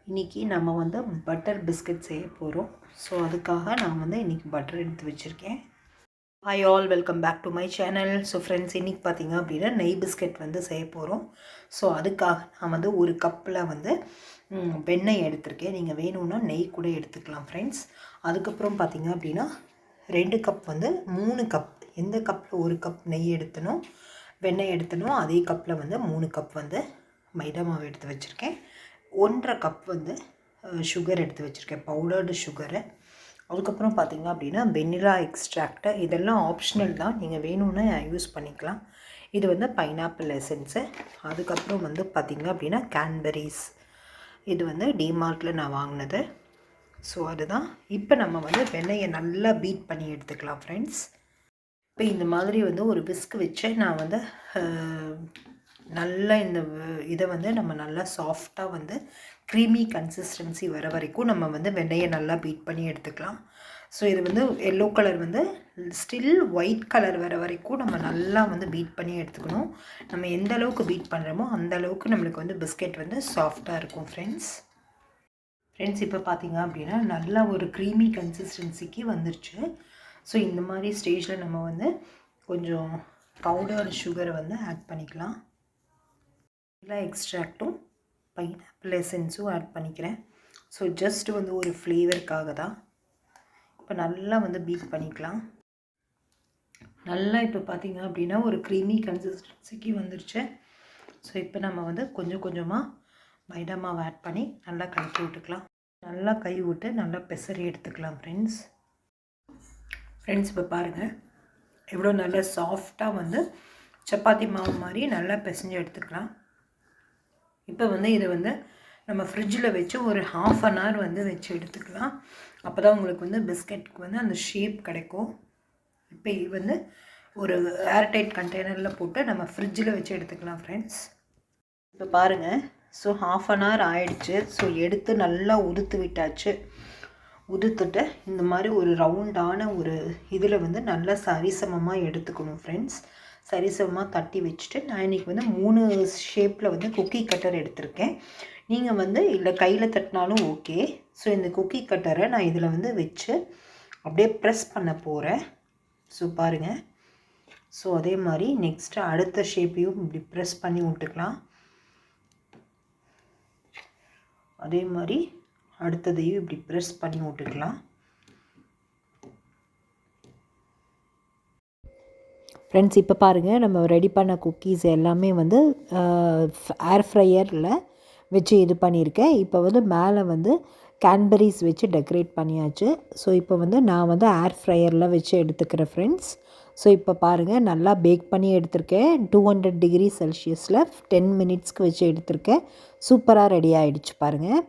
இன்றைக்கி நம்ம வந்து பட்டர் பிஸ்கட் செய்ய போகிறோம். ஸோ அதுக்காக நான் வந்து இன்றைக்கி பட்டர் எடுத்து வச்சுருக்கேன். Hi all, welcome back to my channel. So friends, இன்றைக்கி பார்த்திங்க அப்படின்னா நெய் பிஸ்கட் வந்து செய்ய போகிறோம். ஸோ அதுக்காக நான் வந்து ஒரு கப்பில் வந்து வெண்ணெய் எடுத்திருக்கேன். நீங்கள் வேணும்னா நெய் கூட எடுத்துக்கலாம் ஃப்ரெண்ட்ஸ். அதுக்கப்புறம் பார்த்திங்க அப்படின்னா 2 கப் வந்து 3 கப், எந்த கப்பில் 1 கப் நெய் எடுத்தனோ வெண்ணெய் எடுத்தனோ அதே கப்பில் வந்து 3 கப் வந்து மைதா மாவு எடுத்து வச்சுருக்கேன். 1.5 கப் வந்து சுகர் எடுத்து வச்சுருக்கேன், பவுடர்டு சுகரு. அதுக்கப்புறம் பார்த்திங்க அப்படின்னா வெண்ணிலா எக்ஸ்ட்ராக்டு, இதெல்லாம் ஆப்ஷனல் தான், நீங்கள் வேணும்னா யூஸ் பண்ணிக்கலாம். இது வந்து பைனாப்பிள் எசன்ஸு. அதுக்கப்புறம் வந்து பார்த்திங்க அப்படின்னா கேன்பெரிஸ், இது வந்து டிமார்ட்டில் நான் வாங்கினது. ஸோ அதுதான். இப்போ நம்ம வந்து வெண்ணெயை நல்லா பீட் பண்ணி எடுத்துக்கலாம் ஃப்ரெண்ட்ஸ். இப்போ இந்த மாதிரி வந்து ஒரு விஸ்க் வச்சு நான் வந்து நல்லா இதை வந்து நம்ம நல்லா சாஃப்டாக வந்து க்ரீமி கன்சிஸ்டன்சி வர வரைக்கும் நம்ம வந்து வெண்ணெயை நல்லா பீட் பண்ணி எடுத்துக்கலாம். ஸோ இது வந்து எல்லோ கலர் வந்து ஸ்டில் ஒயிட் கலர் வர வரைக்கும் நம்ம நல்லா வந்து பீட் பண்ணி எடுத்துக்கணும். நம்ம எந்த அளவுக்கு பீட் பண்ணுறோமோ அந்த அளவுக்கு நம்மளுக்கு வந்து பிஸ்கெட் வந்து சாஃப்டாக இருக்கும் ஃப்ரெண்ட்ஸ். இப்போ பார்த்திங்க அப்படின்னா நல்லா ஒரு க்ரீமி கன்சிஸ்டன்சிக்கு வந்துருச்சு. ஸோ இந்த மாதிரி ஸ்டேஜில் நம்ம வந்து கொஞ்சம் பவுடர் சுகரை வந்து ஆட் பண்ணிக்கலாம். எல்லா எக்ஸ்ட்ராக்டும் பைனாப்பிள் எசன்ஸும் ஆட் பண்ணிக்கிறேன். ஸோ ஜஸ்ட் வந்து ஒரு ஃப்ளேவருக்காக தான். இப்போ நல்லா வந்து பீட் பண்ணிக்கலாம். நல்லா இப்போ பார்த்திங்க அப்படின்னா ஒரு க்ரீமி கன்சிஸ்டன்சிக்கு வந்துருச்சு. ஸோ இப்போ நம்ம வந்து கொஞ்சம் கொஞ்சமாக மைதா மாவு ஆட் பண்ணி நல்லா கலக்கி விட்டுக்கலாம். நல்லா கை விட்டு நல்லா பெசரி எடுத்துக்கலாம் ஃப்ரெண்ட்ஸ். இப்போ பாருங்கள் எவ்வளோ நல்லா சாஃப்டாக வந்து சப்பாத்தி மாவு மாதிரி நல்லா பிசைஞ்சு எடுத்துக்கலாம். இப்போ வந்து இதை வந்து நம்ம ஃப்ரிட்ஜில் வச்சு ஒரு 1/2 hour வந்து வச்சு எடுத்துக்கலாம். அப்போ தான் உங்களுக்கு வந்து பிஸ்கெட்டுக்கு வந்து அந்த ஷேப் கிடைக்கும். இப்போ இது வந்து ஒரு ஏர்டைட் கண்டெய்னரில் போட்டு நம்ம ஃப்ரிட்ஜில் வச்சு எடுத்துக்கலாம் ஃப்ரெண்ட்ஸ். இப்போ பாருங்கள், ஸோ 1/2 hour ஆயிடுச்சு. ஸோ எடுத்து நல்லா உதுத்து விட்டாச்சு. உதுத்துட்டு இந்த மாதிரி ஒரு ரவுண்டான ஒரு இதில் வந்து நல்லா சரிசமமாக எடுத்துக்கணும் ஃப்ரெண்ட்ஸ். சரிசமமாக தட்டி வச்சுட்டு நான் இன்றைக்கி வந்து 3 ஷேப்பில் வந்து குக்கி கட்டர் எடுத்திருக்கேன். நீங்கள் வந்து இல்லை கையில் தட்டினாலும் ஓகே. ஸோ இந்த குக்கி கட்டரை நான் இதில் வந்து வச்சு அப்படியே ப்ரெஸ் பண்ண போகிறேன். ஸோ பாருங்கள். ஸோ அதே மாதிரி நெக்ஸ்ட்டு அடுத்த ஷேப்பையும் இப்படி ப்ரெஸ் பண்ணி விட்டுக்கலாம். அதே மாதிரி அடுத்ததையும் இப்படி ப்ரெஸ் பண்ணி விட்டுக்கலாம். ஃப்ரெண்ட்ஸ், இப்போ பாருங்கள், நம்ம ரெடி பண்ண குக்கீஸ் எல்லாமே வந்து ஏர் ஃப்ரையரில் வச்சு இது பண்ணியிருக்கேன். இப்போ வந்து மேலே வந்து கேன்பெரிஸ் வச்சு டெக்கரேட் பண்ணியாச்சு. ஸோ இப்போ வந்து நான் வந்து ஏர் ஃப்ரையரில் வச்சு எடுத்துக்கிறேன் ஃப்ரெண்ட்ஸ். ஸோ இப்போ பாருங்கள், நல்லா பேக் பண்ணி எடுத்திருக்கேன். 200 degree Celsiusல 10 minutesக்கு வச்சு எடுத்திருக்கேன். சூப்பராக ரெடி ஆகிடுச்சு பாருங்கள்.